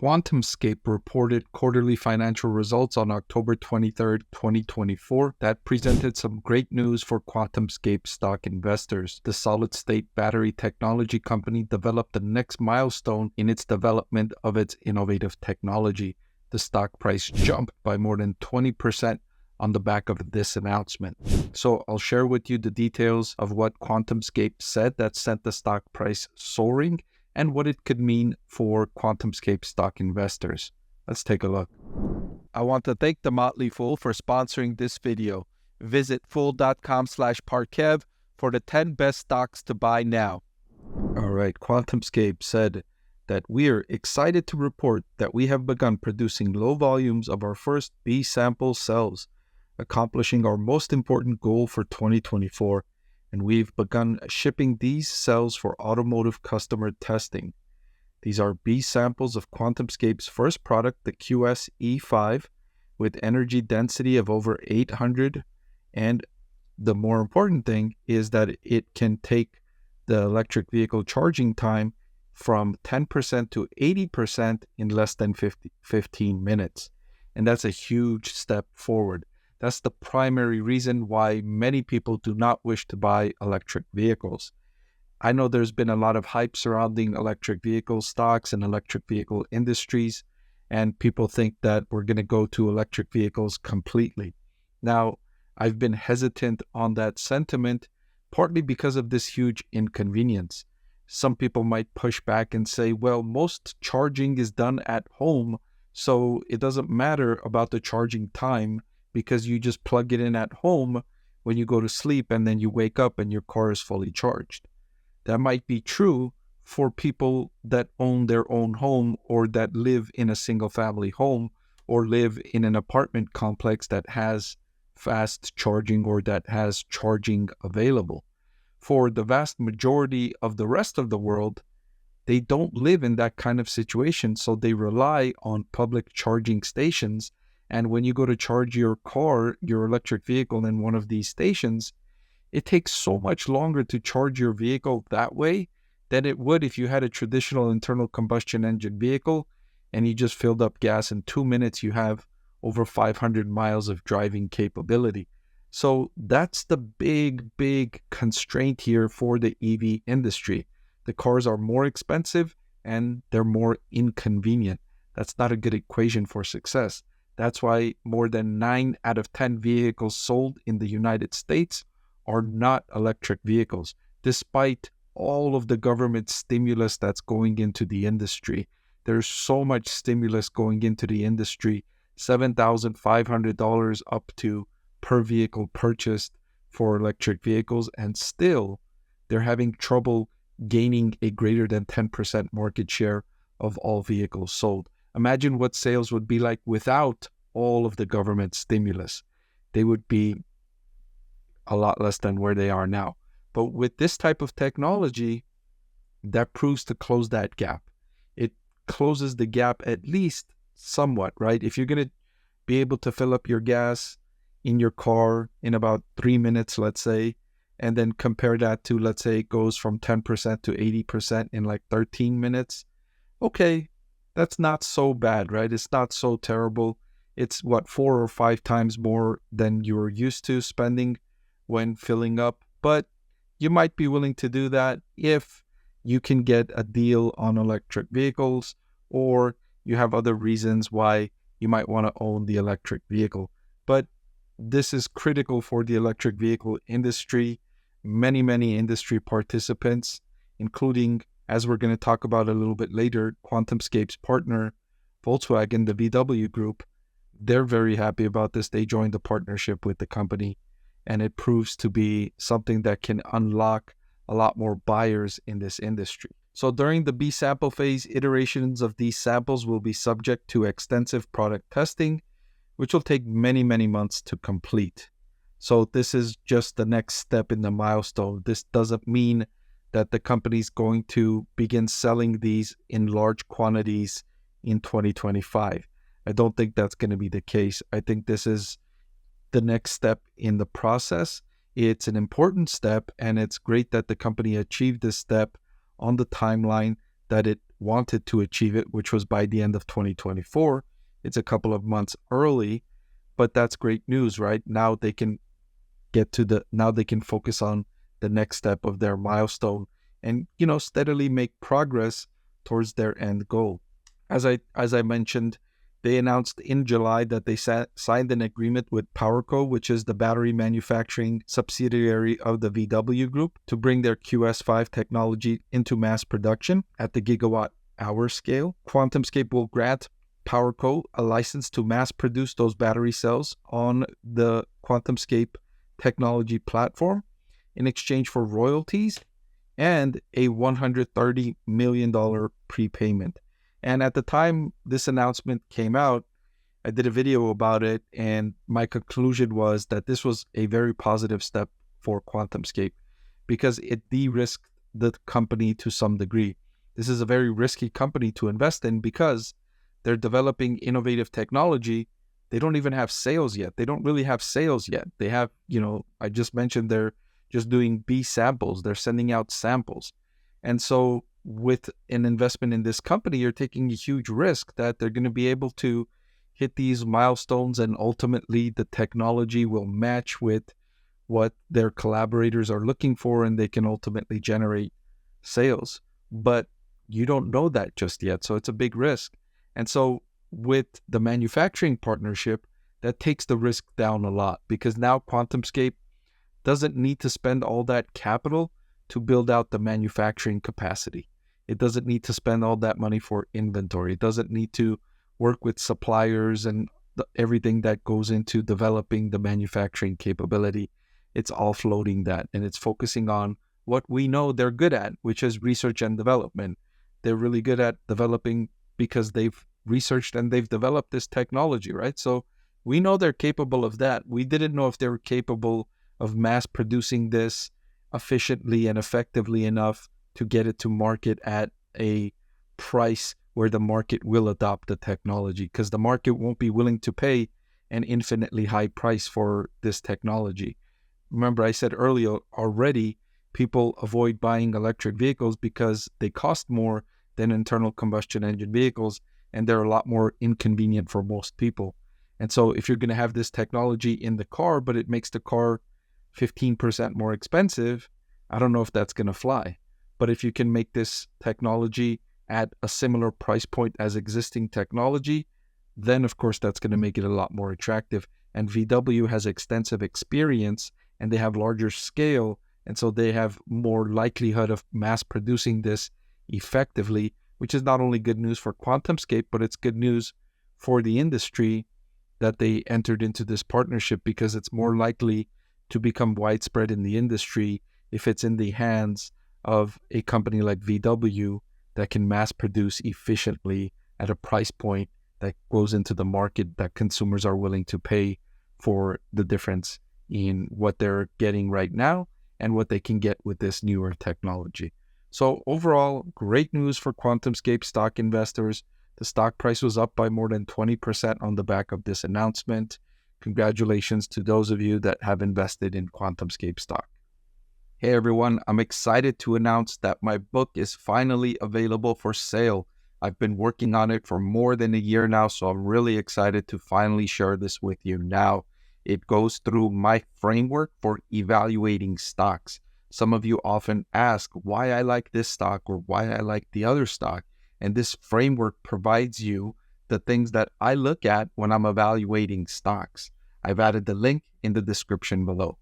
QuantumScape reported quarterly financial results on October 23rd, 2024 that presented some great news for QuantumScape stock investors. The solid-state battery technology company developed the next milestone in its development of its innovative technology. The stock price jumped by more than 20% on the back of this announcement. So I'll share with you the details of what QuantumScape said that sent the stock price soaring, and what it could mean for QuantumScape stock investors. Let's take a look. I want to thank the Motley Fool for sponsoring this video. Visit fool.com/parkev for the 10 best stocks to buy now. All right, QuantumScape said that we're excited to report that we have begun producing low volumes of our first B-sample cells, accomplishing our most important goal for 2024. And we've begun shipping these cells for automotive customer testing. These are B samples of QuantumScape's first product, the QS-E5, with energy density of over 800. And the more important thing is that it can take the electric vehicle charging time from 10% to 80% in less than 15 minutes. And that's a huge step forward. That's the primary reason why many people do not wish to buy electric vehicles. I know there's been a lot of hype surrounding electric vehicle stocks and electric vehicle industries, and people think that we're going to go to electric vehicles completely. Now, I've been hesitant on that sentiment, partly because of this huge inconvenience. Some people might push back and say, well, most charging is done at home, so it doesn't matter about the charging time, because you just plug it in at home when you go to sleep and then you wake up and your car is fully charged. That might be true for people that own their own home, or that live in a single family home, or live in an apartment complex that has fast charging or that has charging available. For the vast majority of the rest of the world, they don't live in that kind of situation, so they rely on public charging stations. And when you go to charge your car, your electric vehicle in one of these stations, it takes so much longer to charge your vehicle that way than it would if you had a traditional internal combustion engine vehicle and you just filled up gas in 2 minutes. You have over 500 miles of driving capability. So that's the big constraint here for the EV industry. The cars are more expensive and they're more inconvenient. That's not a good equation for success. That's why more than 9 out of 10 vehicles sold in the United States are not electric vehicles, despite all of the government stimulus that's going into the industry. There's so much stimulus going into the industry, $7,500 up to per vehicle purchased for electric vehicles, and still they're having trouble gaining a greater than 10% market share of all vehicles sold. Imagine what sales would be like without all of the government stimulus. They would be a lot less than where they are now. But with this type of technology, that proves to close that gap. It closes the gap at least somewhat, right? If you're going to be able to fill up your gas in your car in about 3 minutes, let's say, and then compare that to, let's say, it goes from 10% to 80% in like 13 minutes, okay, that's not so bad, right? It's not so terrible. It's 4 or 5 times more than you're used to spending when filling up. But you might be willing to do that if you can get a deal on electric vehicles, or you have other reasons why you might want to own the electric vehicle. But this is critical for the electric vehicle industry. Many industry participants, including, as we're going to talk about a little bit later, QuantumScape's partner, Volkswagen, the VW Group, they're very happy about this. They joined the partnership with the company, and it proves to be something that can unlock a lot more buyers in this industry. So during the B sample phase, iterations of these samples will be subject to extensive product testing, which will take many months to complete. So this is just the next step in the milestone. This doesn't mean that the company's going to begin selling these in large quantities in 2025. I don't think that's going to be the case. I think this is the next step in the process. It's an important step, and it's great that the company achieved this step on the timeline that it wanted to achieve it, which was by the end of 2024. It's a couple of months early, but that's great news, right? Now they can now they can focus on the next step of their milestone and, steadily make progress towards their end goal. As I mentioned, they announced in July that they signed an agreement with PowerCo, which is the battery manufacturing subsidiary of the VW Group, to bring their QS5 technology into mass production at the gigawatt hour scale. QuantumScape will grant PowerCo a license to mass produce those battery cells on the QuantumScape technology platform in exchange for royalties and a $130 million prepayment. And at the time this announcement came out, I did a video about it, and my conclusion was that this was a very positive step for QuantumScape because it de-risked the company to some degree. This is a very risky company to invest in because they're developing innovative technology. They don't even have sales yet. They don't really have sales yet. They have, I just mentioned they're just doing B samples. They're sending out samples. And so with an investment in this company, you're taking a huge risk that they're going to be able to hit these milestones and ultimately the technology will match with what their collaborators are looking for and they can ultimately generate sales. But you don't know that just yet, so it's a big risk. And so with the manufacturing partnership, that takes the risk down a lot because now QuantumScape doesn't need to spend all that capital to build out the manufacturing capacity. It doesn't need to spend all that money for inventory. It doesn't need to work with suppliers and everything that goes into developing the manufacturing capability. It's offloading that and it's focusing on what we know they're good at, which is research and development. They're really good at developing because they've researched and they've developed this technology, right? So we know they're capable of that. We didn't know if they were capable of mass producing this efficiently and effectively enough to get it to market at a price where the market will adopt the technology, because the market won't be willing to pay an infinitely high price for this technology. Remember, I said earlier already, people avoid buying electric vehicles because they cost more than internal combustion engine vehicles, and they're a lot more inconvenient for most people. And so if you're going to have this technology in the car, but it makes the car 15% more expensive, I don't know if that's going to fly. But if you can make this technology at a similar price point as existing technology, then of course that's going to make it a lot more attractive. And VW has extensive experience and they have larger scale, and so they have more likelihood of mass producing this effectively, which is not only good news for QuantumScape, but it's good news for the industry that they entered into this partnership, because it's more likely to become widespread in the industry if it's in the hands of a company like VW that can mass produce efficiently at a price point that goes into the market that consumers are willing to pay for the difference in what they're getting right now and what they can get with this newer technology. So overall, great news for QuantumScape stock investors. The stock price was up by more than 20% on the back of this announcement. Congratulations to those of you that have invested in QuantumScape stock. Hey everyone, I'm excited to announce that my book is finally available for sale. I've been working on it for more than a year now, so I'm really excited to finally share this with you now. It goes through my framework for evaluating stocks. Some of you often ask why I like this stock or why I like the other stock, and this framework provides you the things that I look at when I'm evaluating stocks. I've added the link in the description below.